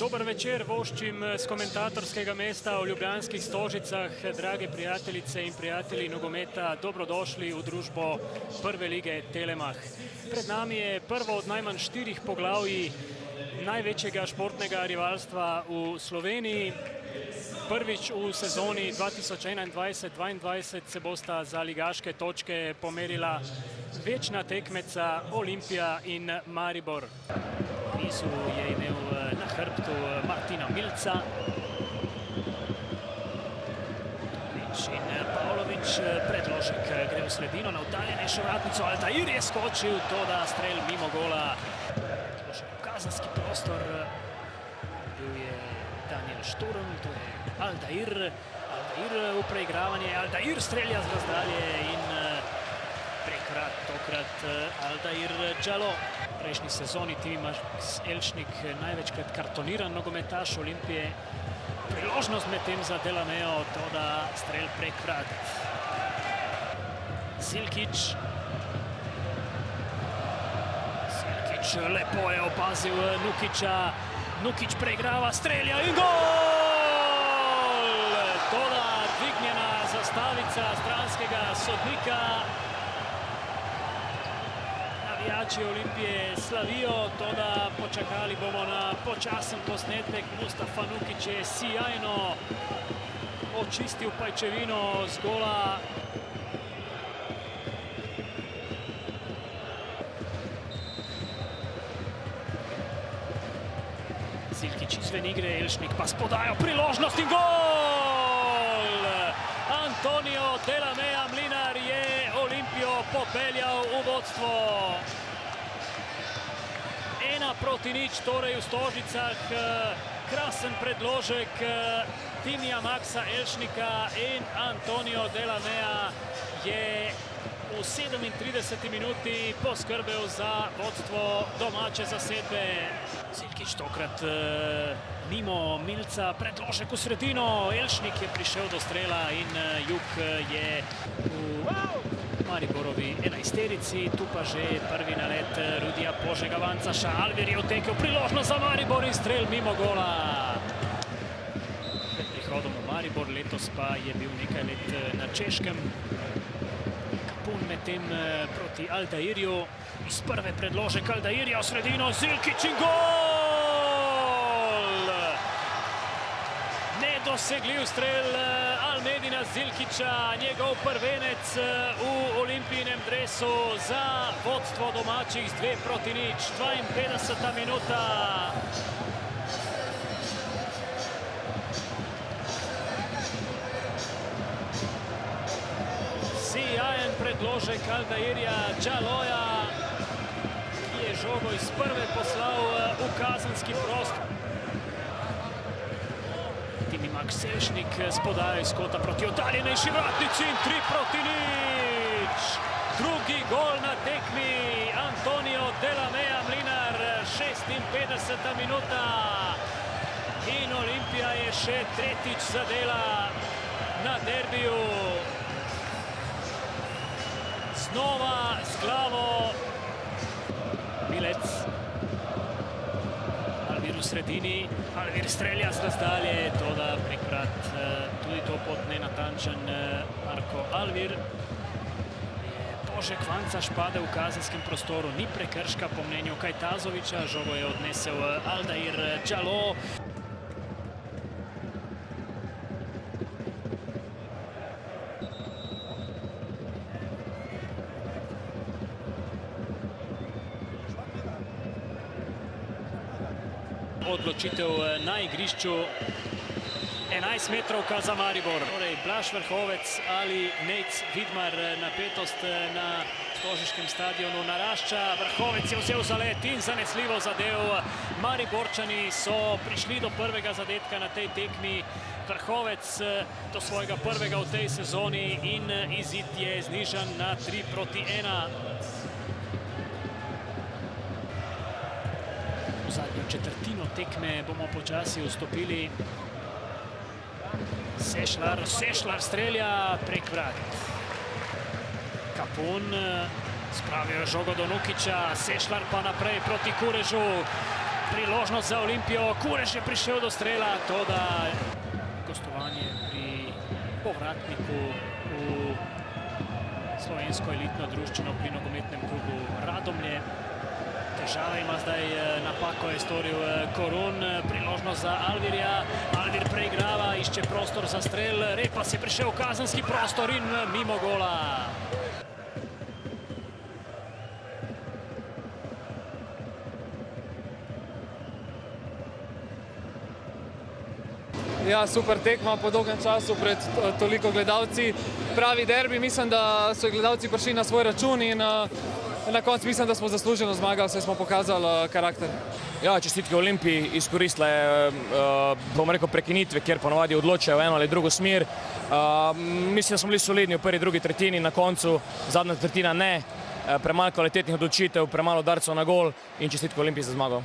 Dober večer voščim z komentatorskega mesta v ljubljanskih Stožicah. Drage prijateljice in prijatelji nogometa, dobrodošli v družbo prve lige Telemach. Pred nami je prvo od najmanj 4 poglavij največjega športnega rivalstva v Sloveniji. Prvič v sezoni 2021-2022 se bosta za ligaške točke pomerila večna tekmeca Olimpija in Maribor. Nizu je imel na hrbtu Martina Milca. In Pavlović, predložek gre v sredino na oddaljenejšo vratnico. Aldair je skočil, toda strel mimo gola. Predložek v kazenski prostor. Bil je Daniel Šturm, to je Aldair. Aldair v preigravanje. Aldair strelja z razdalje in prekrat tokrat Aldair Džalo. V prejšnji sezoni Timi Max Elšnik največkrat kartoniran nogometaš Olimpije. Priložnost med tem za Delameo, toda strel prek vrat. Zilkić. Zilkić lepo je opazil Nukića. Nukić preigrava, strelja in gol! Toda dvignjena zastavica stranskega sodnika. Navijači Olimpije slavijo, toda počakali bomo na počasen posnetek. Mustafa Nukić je sijajno očistil pajčevino z gola. Zilkić izven igre, Elšnik pa s podajo, priložnost in gol! Antonio Delamea Mlinar je Olimpijo popeljal v vodstvo. 1-0 torej v Stožicah. Krasen predložek Timija Maxa Elšnika in Antonio Delamea je v 37. minuti poskrbel za vodstvo domače zasedbe. Zilkić tokrat mimo Milca, predložek v sredino. Elšnik je prišel do strela in Jug je v Mariborovi enajsterici. Tu pa že prvi nalet Rudija Požega Vancaša. Alvir je otekel, priložnost za Maribor in strel mimo gola. Pred prihodom v Maribor, letos pa je bil nekaj let na Češkem. Kapun medtem proti Aldairju. Iz prve predložek Aldairja v sredino, Zilkić in gol! Nedosegljiv strel Almedina Zilkića, njegov prvenec v Olimpijinem dresu za vodstvo domačih z 2-0, 52. minuta. Sijajen predložek Aldairja Džaloja, ki je žogo iz prve poslal v kazenski prostor. Timi Max Elšnik s podajo iz kota proti oddaljenejši vratnici in 3-0. Drugi gol na tekmi Antonio Delamea Mlinar, 56. minuta. In Olimpija je še tretjič zadela na derbiju. Znova z glavo Milec. Alvir v sredini. Alvir strelja z razdalje, toda prek vrat tudi to pot nenatančen Marko Alvir. Požek Vancaš pade v kazenskem prostoru, ni prekrška po mnenju Kajtazovića. Žogo je odnesel Aldair Džalo. Odločitev na igrišču, 11 metrovka za Maribor. Torej Blaž Vrhovec ali Nejc Vidmar, napetost na stožiškem stadionu narašča. Vrhovec je vzel zalet in zanesljivo zadev. Mariborčani so prišli do prvega zadetka na tej tekmi. Vrhovec do svojega prvega v tej sezoni in izid je znižan na 3-1. V zadnjo četrtino tekme bomo počasi vstopili. Sešlar strelja prek vrat. Kapun spravijo žogo do Nukića, Sešlar pa naprej proti Kurežu. priložnost za Olimpijo, Kurež je prišel do strela, toda gostovanje pri povratniku v slovensko elitno druščino pri nogometnem klubu Radomlje. Težave ima zdaj, napako je storil Korun, priložnost za Alvirja. Alvir preigrava, išče prostor za strel, Repas je prišel v kazenski prostor in mimo gola. Ja, super tekma po dolgem času pred toliko gledalci. Pravi derbi, mislim, da so gledalci prišli na svoj račun in na koncu mislim, da smo zasluženo zmagali, saj smo pokazali karakter. Ja, čestitke Olimpiji, izkoristila je, bomo rekel, prekinitve, kjer ponovadi odločajo v eno ali drugo smer. Mislim, da smo bili solidni v prvi, drugi tretjini, na koncu zadnja tretjina ne. Premalo kvalitetnih odločitev, premalo udarcev na gol in čestitke Olimpiji za zmago.